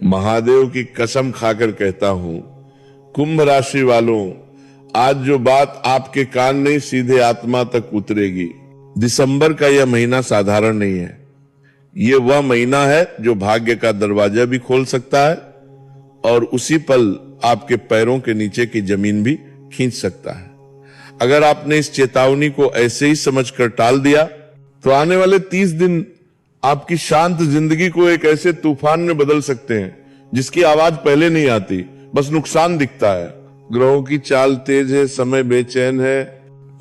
महादेव की कसम खाकर कहता हूं, कुंभ राशि वालों, आज जो बात आपके कान नहीं सीधे आत्मा तक उतरेगी। दिसंबर का यह महीना साधारण नहीं है। यह वह महीना है जो भाग्य का दरवाजा भी खोल सकता है और उसी पल आपके पैरों के नीचे की जमीन भी खींच सकता है। अगर आपने इस चेतावनी को ऐसे ही समझकर टाल दिया तो आने वाले 30 दिन आपकी शांत जिंदगी को एक ऐसे तूफान में बदल सकते हैं जिसकी आवाज पहले नहीं आती, बस नुकसान दिखता है। ग्रहों की चाल तेज है, समय बेचैन है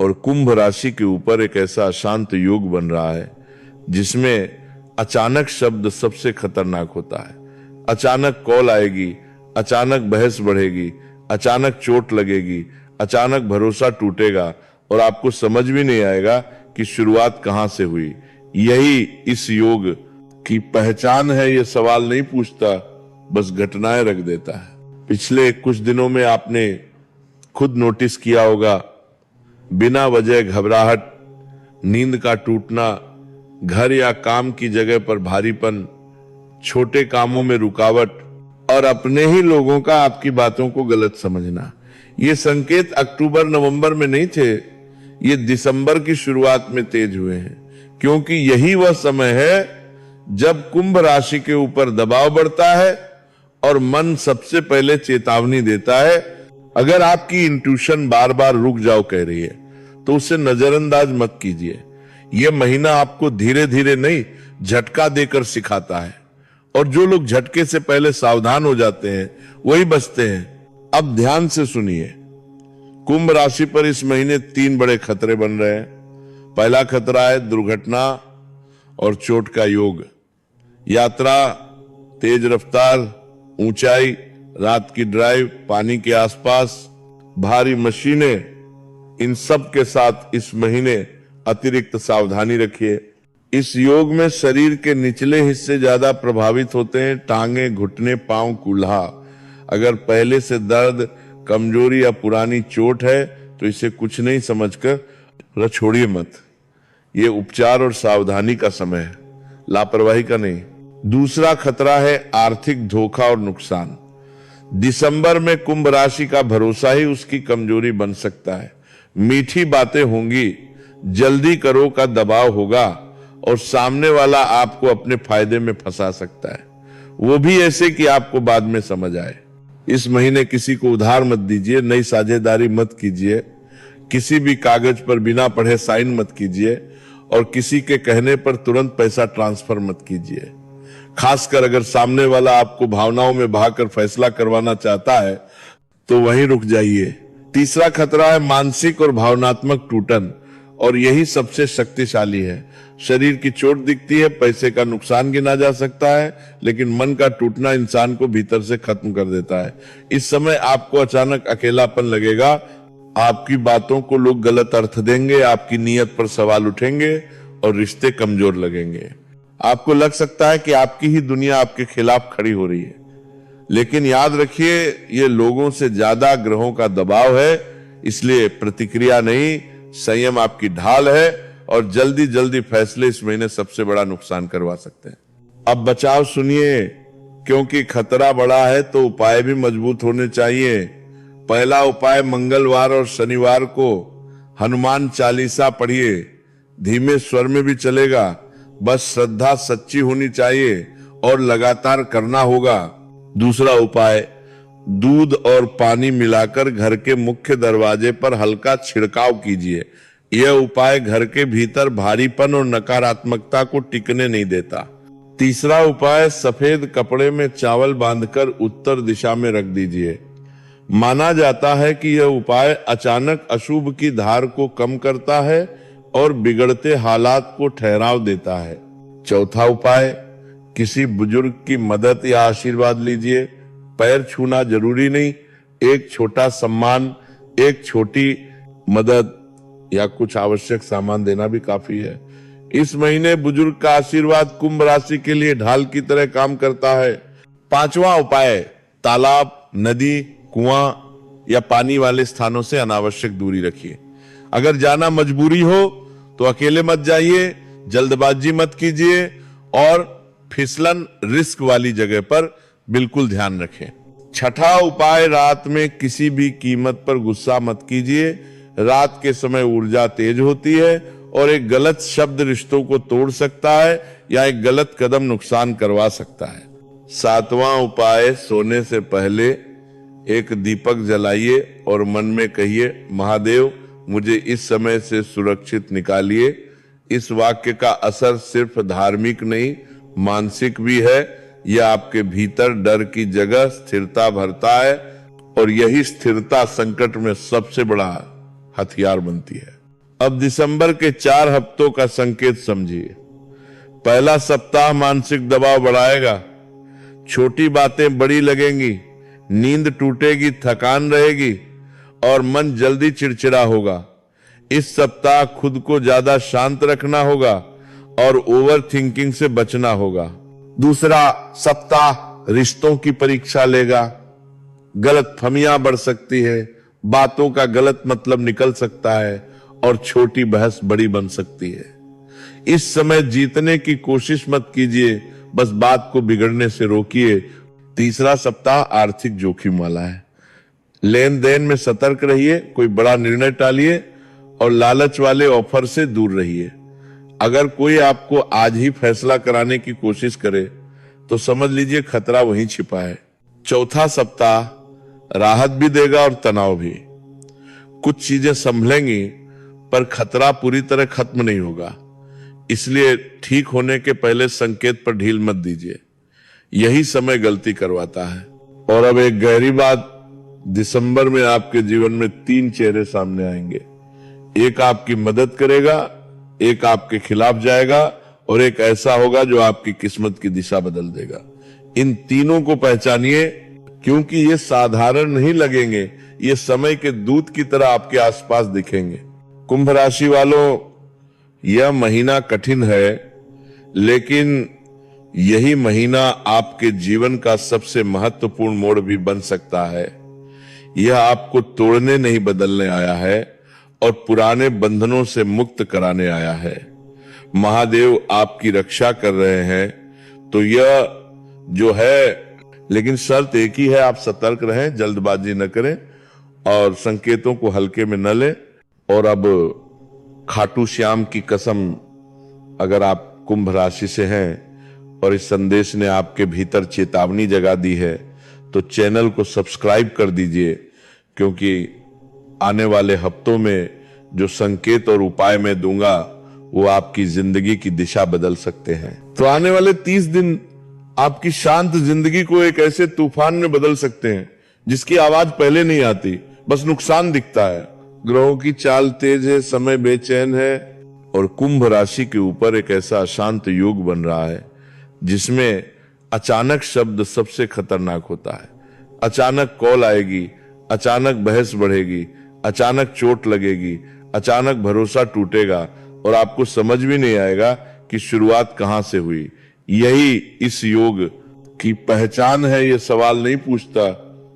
और कुंभ राशि के ऊपर एक ऐसा अशांत योग बन रहा है जिसमें अचानक शब्द सबसे खतरनाक होता है। अचानक कॉल आएगी, अचानक बहस बढ़ेगी, अचानक चोट लगेगी, अचानक भरोसा टूटेगा और आपको समझ भी नहीं आएगा कि शुरुआत कहां से हुई। यही इस योग की पहचान है। यह सवाल नहीं पूछता, बस घटनाएं रख देता है। पिछले कुछ दिनों में आपने खुद नोटिस किया होगा, बिना वजह घबराहट, नींद का टूटना, घर या काम की जगह पर भारीपन, छोटे कामों में रुकावट और अपने ही लोगों का आपकी बातों को गलत समझना। ये संकेत अक्टूबर नवंबर में नहीं थे, ये दिसंबर की शुरुआत में तेज हुए हैं, क्योंकि यही वह समय है जब कुंभ राशि के ऊपर दबाव बढ़ता है और मन सबसे पहले चेतावनी देता है। अगर आपकी इंट्यूशन बार बार रुक जाओ कह रही है तो उसे नजरअंदाज मत कीजिए। यह महीना आपको धीरे धीरे नहीं, झटका देकर सिखाता है और जो लोग झटके से पहले सावधान हो जाते हैं वही बचते हैं। अब ध्यान से सुनिए, कुंभ राशि पर इस महीने 3 बड़े खतरे बन रहे हैं। पहला खतरा है दुर्घटना और चोट का योग। यात्रा, तेज रफ्तार, ऊंचाई, रात की ड्राइव, पानी के आसपास, भारी मशीनें, इन सब के साथ इस महीने अतिरिक्त सावधानी रखिए। इस योग में शरीर के निचले हिस्से ज्यादा प्रभावित होते हैं, टांगे, घुटने, पांव, कूल्हा। अगर पहले से दर्द, कमजोरी या पुरानी चोट है तो इसे कुछ नहीं समझकर छोड़िए मत। ये उपचार और सावधानी का समय है, लापरवाही का नहीं। दूसरा खतरा है आर्थिक धोखा और नुकसान। दिसंबर में कुंभ राशि का भरोसा ही उसकी कमजोरी बन सकता है। मीठी बातें होंगी, जल्दी करो का दबाव होगा और सामने वाला आपको अपने फायदे में फंसा सकता है, वो भी ऐसे कि आपको बाद में समझ आए। इस महीने किसी को उधार मत दीजिए, नई साझेदारी मत कीजिए, किसी भी कागज पर बिना पढ़े साइन मत कीजिए और किसी के कहने पर तुरंत पैसा ट्रांसफर मत कीजिए। खासकर अगर सामने वाला आपको भावनाओं में बहाकर फैसला करवाना चाहता है तो वहीं रुक जाइए। तीसरा खतरा है मानसिक और भावनात्मक टूटन और यही सबसे शक्तिशाली है। शरीर की चोट दिखती है, पैसे का नुकसान गिना जा सकता है, लेकिन मन का टूटना इंसान को भीतर से खत्म कर देता है। इस समय आपको अचानक अकेलापन लगेगा, आपकी बातों को लोग गलत अर्थ देंगे, आपकी नीयत पर सवाल उठेंगे और रिश्ते कमजोर लगेंगे। आपको लग सकता है कि आपकी ही दुनिया आपके खिलाफ खड़ी हो रही है, लेकिन याद रखिए ये लोगों से ज्यादा ग्रहों का दबाव है। इसलिए प्रतिक्रिया नहीं, संयम आपकी ढाल है और जल्दी जल्दी फैसले इस महीने सबसे बड़ा नुकसान करवा सकते हैं। अब बचाव सुनिए, क्योंकि खतरा बड़ा है तो उपाय भी मजबूत होने चाहिए। पहला उपाय, मंगलवार और शनिवार को हनुमान चालीसा पढ़िए। धीमे स्वर में भी चलेगा, बस श्रद्धा सच्ची होनी चाहिए और लगातार करना होगा। दूसरा उपाय, दूध और पानी मिलाकर घर के मुख्य दरवाजे पर हल्का छिड़काव कीजिए। यह उपाय घर के भीतर भारीपन और नकारात्मकता को टिकने नहीं देता। तीसरा उपाय, सफेद कपड़े में चावल बांधकर उत्तर दिशा में रख दीजिए। माना जाता है कि यह उपाय अचानक अशुभ की धार को कम करता है और बिगड़ते हालात को ठहराव देता है। चौथा उपाय, किसी बुजुर्ग की मदद या आशीर्वाद लीजिए। पैर छूना जरूरी नहीं, एक छोटा सम्मान, एक छोटी मदद या कुछ आवश्यक सामान देना भी काफी है। इस महीने बुजुर्ग का आशीर्वाद कुंभ राशि के लिए ढाल की तरह काम करता है। पांचवा उपाय, तालाब, नदी, कुआं या पानी वाले स्थानों से अनावश्यक दूरी रखिए। अगर जाना मजबूरी हो तो अकेले मत जाइए, जल्दबाजी मत कीजिए और फिसलन, रिस्क वाली जगह पर बिल्कुल ध्यान रखें। छठा उपाय, रात में किसी भी कीमत पर गुस्सा मत कीजिए। रात के समय ऊर्जा तेज होती है और एक गलत शब्द रिश्तों को तोड़ सकता है या एक गलत कदम नुकसान करवा सकता है। सातवां उपाय, सोने से पहले एक दीपक जलाइए और मन में कहिए, महादेव मुझे इस समय से सुरक्षित निकालिए। इस वाक्य का असर सिर्फ धार्मिक नहीं, मानसिक भी है। यह आपके भीतर डर की जगह स्थिरता भरता है और यही स्थिरता संकट में सबसे बड़ा हथियार बनती है। अब दिसंबर के 4 हफ्तों का संकेत समझिए। पहला सप्ताह मानसिक दबाव बढ़ाएगा, छोटी बातें बड़ी लगेंगी, नींद टूटेगी, थकान रहेगी और मन जल्दी चिड़चिड़ा होगा। इस सप्ताह खुद को ज्यादा शांत रखना होगा और ओवर थिंकिंग से बचना होगा। दूसरा सप्ताह रिश्तों की परीक्षा लेगा, गलतफहमियां बढ़ सकती है, बातों का गलत मतलब निकल सकता है और छोटी बहस बड़ी बन सकती है। इस समय जीतने की कोशिश मत कीजिए, बस बात को बिगड़ने से रोकिए। तीसरा सप्ताह आर्थिक जोखिम वाला है, लेन देन में सतर्क रहिए, कोई बड़ा निर्णय टालिए और लालच वाले ऑफर से दूर रहिए। अगर कोई आपको आज ही फैसला कराने की कोशिश करे तो समझ लीजिए खतरा वहीं छिपा है। चौथा सप्ताह राहत भी देगा और तनाव भी। कुछ चीजें संभलेंगी पर खतरा पूरी तरह खत्म नहीं होगा, इसलिए ठीक होने के पहले संकेत पर ढील मत दीजिए, यही समय गलती करवाता है। और अब एक गहरी बात, दिसंबर में आपके जीवन में 3 चेहरे सामने आएंगे। एक आपकी मदद करेगा, एक आपके खिलाफ जाएगा और एक ऐसा होगा जो आपकी किस्मत की दिशा बदल देगा। इन तीनों को पहचानिए, क्योंकि ये साधारण नहीं लगेंगे, ये समय के दूत की तरह आपके आसपास दिखेंगे। कुंभ राशि वालों, यह महीना कठिन है, लेकिन यही महीना आपके जीवन का सबसे महत्वपूर्ण मोड़ भी बन सकता है। यह आपको तोड़ने नहीं बदलने आया है और पुराने बंधनों से मुक्त कराने आया है। महादेव आपकी रक्षा कर रहे हैं, तो यह जो है, लेकिन शर्त एक ही है, आप सतर्क रहें, जल्दबाजी न करें और संकेतों को हल्के में न लें। और अब खाटू श्याम की कसम, अगर आप कुंभ राशि से हैं और इस संदेश ने आपके भीतर चेतावनी जगा दी है तो चैनल को सब्सक्राइब कर दीजिए, क्योंकि आने वाले हफ्तों में जो संकेत और उपाय मैं दूंगा वो आपकी जिंदगी की दिशा बदल सकते हैं। तो आने वाले 30 दिन आपकी शांत जिंदगी को एक ऐसे तूफान में बदल सकते हैं जिसकी आवाज पहले नहीं आती, बस नुकसान दिखता है। ग्रहों की चाल तेज है, समय बेचैन है और कुंभ राशि के ऊपर एक ऐसा अशांत योग बन रहा है जिसमें अचानक शब्द सबसे खतरनाक होता है। अचानक कॉल आएगी, अचानक बहस बढ़ेगी, अचानक चोट लगेगी, अचानक भरोसा टूटेगा और आपको समझ भी नहीं आएगा कि शुरुआत कहां से हुई। यही इस योग की पहचान है। ये सवाल नहीं पूछता,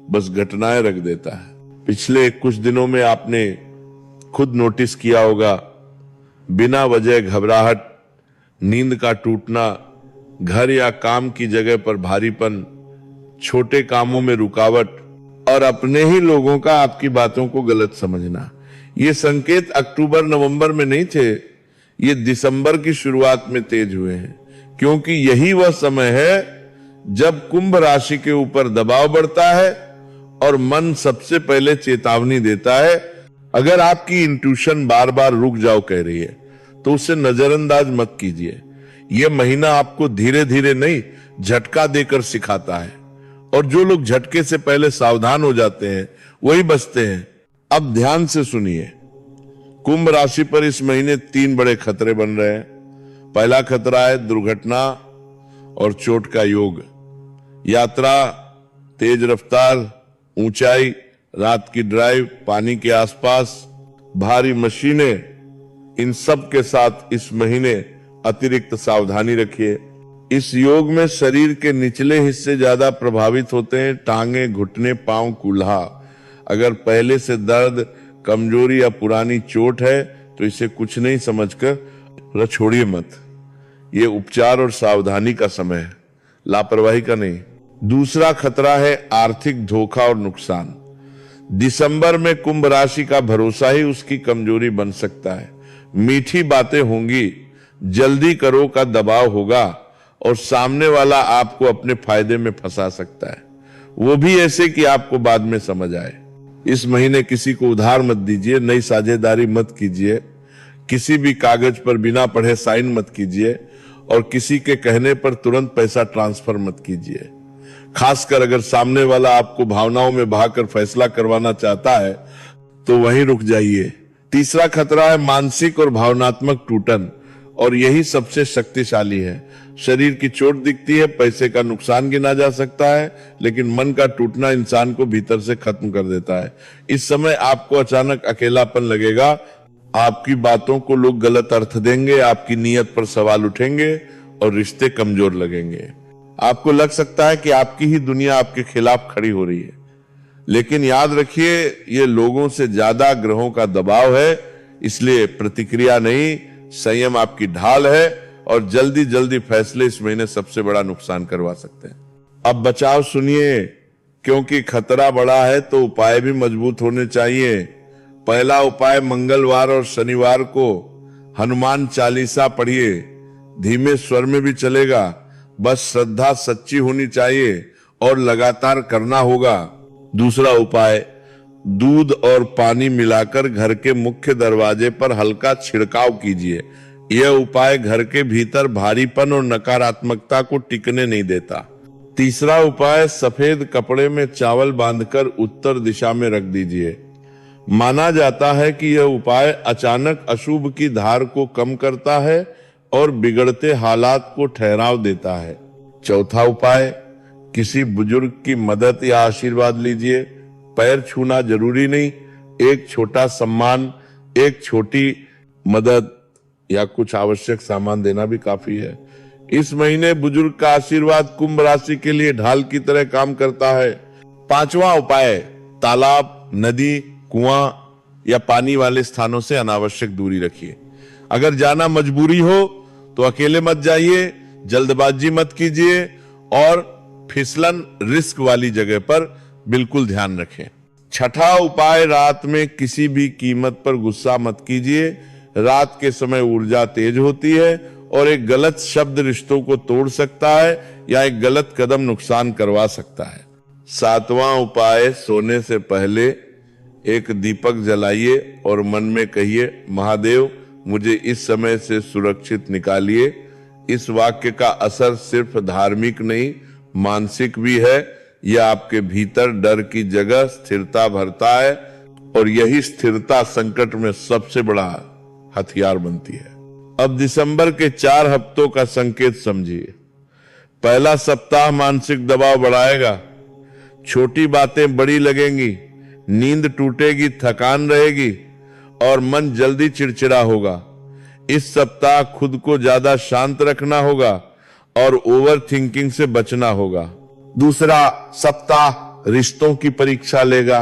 बस घटनाएं रख देता है। पिछले कुछ दिनों में आपने खुद नोटिस किया होगा, बिना वजह घबराहट, नींद का टूटना, घर या काम की जगह पर भारीपन, छोटे कामों में रुकावट और अपने ही लोगों का आपकी बातों को गलत समझना। ये संकेत अक्टूबर नवंबर में नहीं थे, ये दिसंबर की शुरुआत में तेज हुए हैं, क्योंकि यही वह समय है जब कुंभ राशि के ऊपर दबाव बढ़ता है और मन सबसे पहले चेतावनी देता है। अगर आपकी इंट्यूशन बार बार रुक जाओ कह रही है तो उसे नजरअंदाज मत कीजिए। यह महीना आपको धीरे धीरे नहीं, झटका देकर सिखाता है और जो लोग झटके से पहले सावधान हो जाते हैं वही बचते हैं। अब ध्यान से सुनिए, कुंभ राशि पर इस महीने 3 बड़े खतरे बन रहे हैं। पहला खतरा है दुर्घटना और चोट का योग। यात्रा, तेज रफ्तार, ऊंचाई, रात की ड्राइव, पानी के आसपास, भारी मशीनें, इन सब के साथ इस महीने अतिरिक्त सावधानी रखिए। इस योग में शरीर के निचले हिस्से ज्यादा प्रभावित होते हैं, टांगे, घुटने, पांव, कूल्हा। अगर पहले से दर्द, कमजोरी या पुरानी चोट है तो इसे कुछ नहीं समझकर छोड़िए मत। ये उपचार और सावधानी का समय है, लापरवाही का नहीं। दूसरा खतरा है आर्थिक धोखा और नुकसान। दिसंबर में कुंभ राशि का भरोसा ही उसकी कमजोरी बन सकता है। मीठी बातें होंगी, जल्दी करो का दबाव होगा और सामने वाला आपको अपने फायदे में फंसा सकता है, वो भी ऐसे कि आपको बाद में समझ आए। इस महीने किसी को उधार मत दीजिए, नई साझेदारी मत कीजिए, किसी भी कागज पर बिना पढ़े साइन मत कीजिए और किसी के कहने पर तुरंत पैसा ट्रांसफर मत कीजिए। खासकर अगर सामने वाला आपको भावनाओं में बहाकर फैसला करवाना चाहता है तो वहीं रुक जाइए। तीसरा खतरा है मानसिक और भावनात्मक टूटन, और यही सबसे शक्तिशाली है। शरीर की चोट दिखती है, पैसे का नुकसान गिना जा सकता है, लेकिन मन का टूटना इंसान को भीतर से खत्म कर देता है। इस समय आपको अचानक अकेलापन लगेगा, आपकी बातों को लोग गलत अर्थ देंगे, आपकी नीयत पर सवाल उठेंगे और रिश्ते कमजोर लगेंगे। आपको लग सकता है कि आपकी ही दुनिया आपके खिलाफ खड़ी हो रही है, लेकिन याद रखिए ये लोगों से ज्यादा ग्रहों का दबाव है। इसलिए प्रतिक्रिया नहीं, संयम आपकी ढाल है और जल्दी जल्दी फैसले इस महीने सबसे बड़ा नुकसान करवा सकते हैं। अब बचाव सुनिए, क्योंकि खतरा बड़ा है तो उपाय भी मजबूत होने चाहिए। पहला उपाय, मंगलवार और शनिवार को हनुमान चालीसा पढ़िए। धीमे स्वर में भी चलेगा, बस श्रद्धा सच्ची होनी चाहिए और लगातार करना होगा। दूसरा उपाय, दूध और पानी मिलाकर घर के मुख्य दरवाजे पर हल्का छिड़काव कीजिए। यह उपाय घर के भीतर भारीपन और नकारात्मकता को टिकने नहीं देता। तीसरा उपाय, सफेद कपड़े में चावल बांधकर उत्तर दिशा में रख दीजिए। माना जाता है कि यह उपाय अचानक अशुभ की धार को कम करता है और बिगड़ते हालात को ठहराव देता है। चौथा उपाय, किसी बुजुर्ग की मदद या आशीर्वाद लीजिए। पैर छूना जरूरी नहीं, एक छोटा सम्मान, एक छोटी मदद या कुछ आवश्यक सामान देना भी काफी है। इस महीने बुजुर्ग का आशीर्वाद कुंभ राशि के लिए ढाल की तरह काम करता है। पांचवा उपाय, तालाब, नदी, कुआं या पानी वाले स्थानों से अनावश्यक दूरी रखिए। अगर जाना मजबूरी हो तो अकेले मत जाइए, जल्दबाजी मत कीजिए और फिसलन रिस्क वाली जगह पर बिल्कुल ध्यान रखें। छठा उपाय, रात में किसी भी कीमत पर गुस्सा मत कीजिए। रात के समय ऊर्जा तेज होती है और एक गलत शब्द रिश्तों को तोड़ सकता है या एक गलत कदम नुकसान करवा सकता है। सातवां उपाय, सोने से पहले एक दीपक जलाइए और मन में कहिए, महादेव मुझे इस समय से सुरक्षित निकालिए। इस वाक्य का असर सिर्फ धार्मिक नहीं, मानसिक भी है। यह आपके भीतर डर की जगह स्थिरता भरता है और यही स्थिरता संकट में सबसे बड़ा हथियार बनती है। अब दिसंबर के 4 हफ्तों का संकेत समझिए। पहला सप्ताह मानसिक दबाव बढ़ाएगा, छोटी बातें बड़ी लगेंगी, नींद टूटेगी, थकान रहेगी और मन जल्दी चिड़चिड़ा होगा। इस सप्ताह खुद को ज्यादा शांत रखना होगा और ओवर थिंकिंग से बचना होगा। दूसरा सप्ताह रिश्तों की परीक्षा लेगा,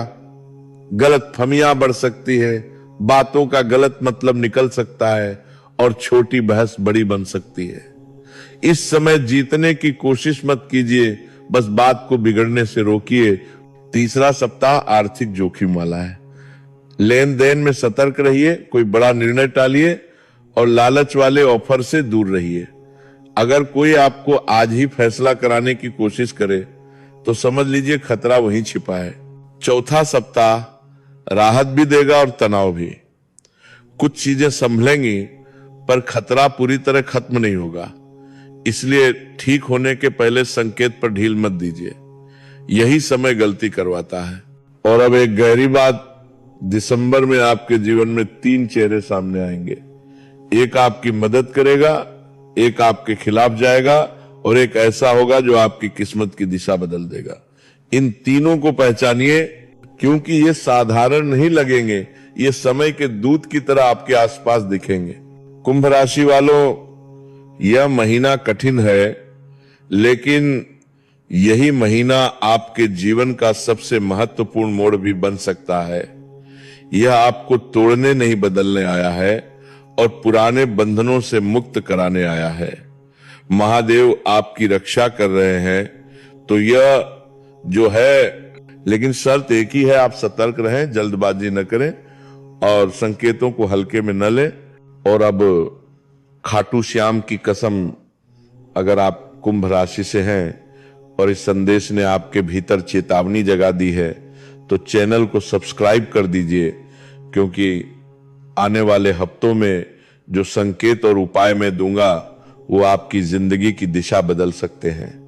गलतफहमियां बढ़ सकती है, बातों का गलत मतलब निकल सकता है और छोटी बहस बड़ी बन सकती है। इस समय जीतने की कोशिश मत कीजिए, बस बात को बिगड़ने से रोकिए। तीसरा सप्ताह आर्थिक जोखिम वाला है, लेन देन में सतर्क रहिए, कोई बड़ा निर्णय टालिए और लालच वाले ऑफर से दूर रहिए। अगर कोई आपको आज ही फैसला कराने की कोशिश करे तो समझ लीजिए खतरा वहीं छिपा है। चौथा सप्ताह राहत भी देगा और तनाव भी। कुछ चीजें संभलेंगी पर खतरा पूरी तरह खत्म नहीं होगा, इसलिए ठीक होने के पहले संकेत पर ढील मत दीजिए, यही समय गलती करवाता है। और अब एक गहरी बात, दिसंबर में आपके जीवन में 3 चेहरे सामने आएंगे। एक आपकी मदद करेगा, एक आपके खिलाफ जाएगा और एक ऐसा होगा जो आपकी किस्मत की दिशा बदल देगा। इन तीनों को पहचानिए, क्योंकि ये साधारण नहीं लगेंगे, ये समय के दूत की तरह आपके आसपास दिखेंगे। कुंभ राशि वालों, यह महीना कठिन है, लेकिन यही महीना आपके जीवन का सबसे महत्वपूर्ण मोड़ भी बन सकता है। यह आपको तोड़ने नहीं बदलने आया है और पुराने बंधनों से मुक्त कराने आया है। महादेव आपकी रक्षा कर रहे हैं, तो यह जो है, लेकिन शर्त एक ही है, आप सतर्क रहें, जल्दबाजी न करें और संकेतों को हल्के में न लें। और अब खाटू श्याम की कसम, अगर आप कुंभ राशि से हैं और इस संदेश ने आपके भीतर चेतावनी जगा दी है, तो चैनल को सब्सक्राइब कर दीजिए, क्योंकि आने वाले हफ्तों में जो संकेत और उपाय मैं दूंगा वो आपकी जिंदगी की दिशा बदल सकते हैं।